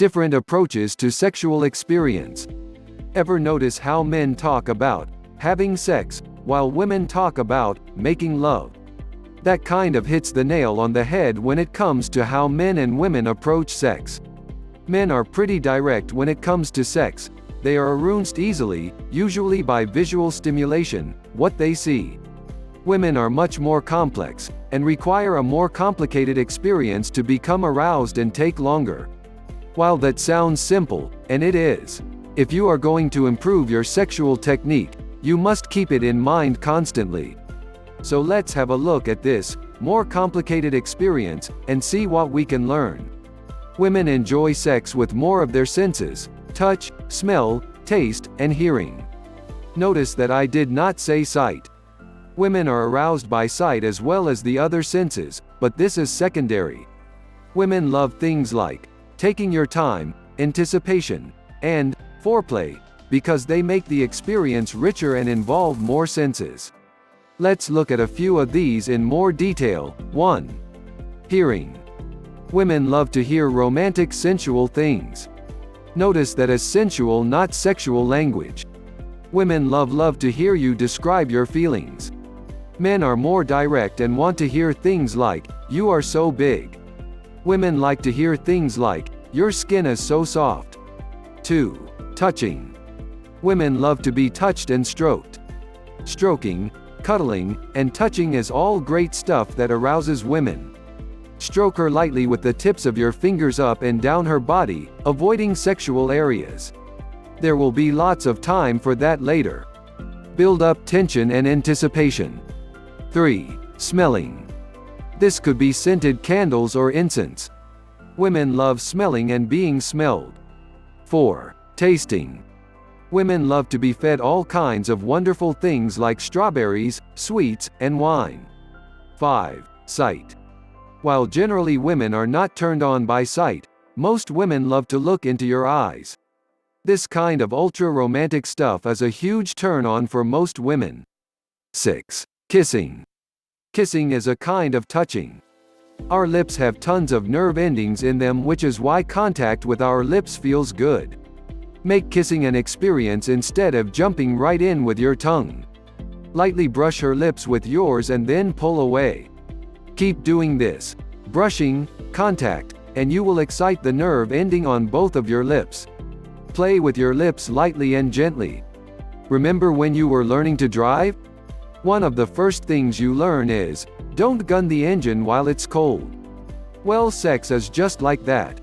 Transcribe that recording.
Different approaches to sexual experience. Ever notice how men talk about having sex, while women talk about making love? That kind of hits the nail on the head when it comes to how men and women approach sex. Men are pretty direct when it comes to sex. They are aroused easily, usually by visual stimulation, what they see. Women are much more complex, and require a more complicated experience to become aroused and take longer. While that sounds simple, and it is, if you are going to improve your sexual technique, you must keep it in mind constantly. So let's have a look at this more complicated experience, and see what we can learn. Women enjoy sex with more of their senses: touch, smell, taste, and hearing. Notice that I did not say sight. Women are aroused by sight as well as the other senses, but this is secondary. Women love things like taking your time, anticipation, and foreplay, because they make the experience richer and involve more senses. Let's look at a few of these in more detail. 1. Hearing. Women love to hear romantic, sensual things. Notice that as sensual, not sexual language. Women love to hear you describe your feelings. Men are more direct and want to hear things like, "You are so big." Women like to hear things like, "Your skin is so soft." 2. Touching. Women love to be touched and stroked. Stroking, cuddling, and touching is all great stuff that arouses women. Stroke her lightly with the tips of your fingers up and down her body, avoiding sexual areas. There will be lots of time for that later. Build up tension and anticipation. 3. Smelling. This could be scented candles or incense. Women love smelling and being smelled. 4. Tasting. Women love to be fed all kinds of wonderful things like strawberries, sweets, and wine. 5. Sight. While generally women are not turned on by sight, most women love to look into your eyes. This kind of ultra-romantic stuff is a huge turn-on for most women. 6. Kissing. Kissing is a kind of touching. Our lips have tons of nerve endings in them, which is why contact with our lips feels good. Make kissing an experience instead of jumping right in with your tongue. Lightly brush her lips with yours and then pull away. Keep doing this, brushing, contact, and you will excite the nerve ending on both of your lips. Play with your lips lightly and gently. Remember when you were learning to drive? One of the first things you learn is, don't gun the engine while it's cold. Well, sex is just like that.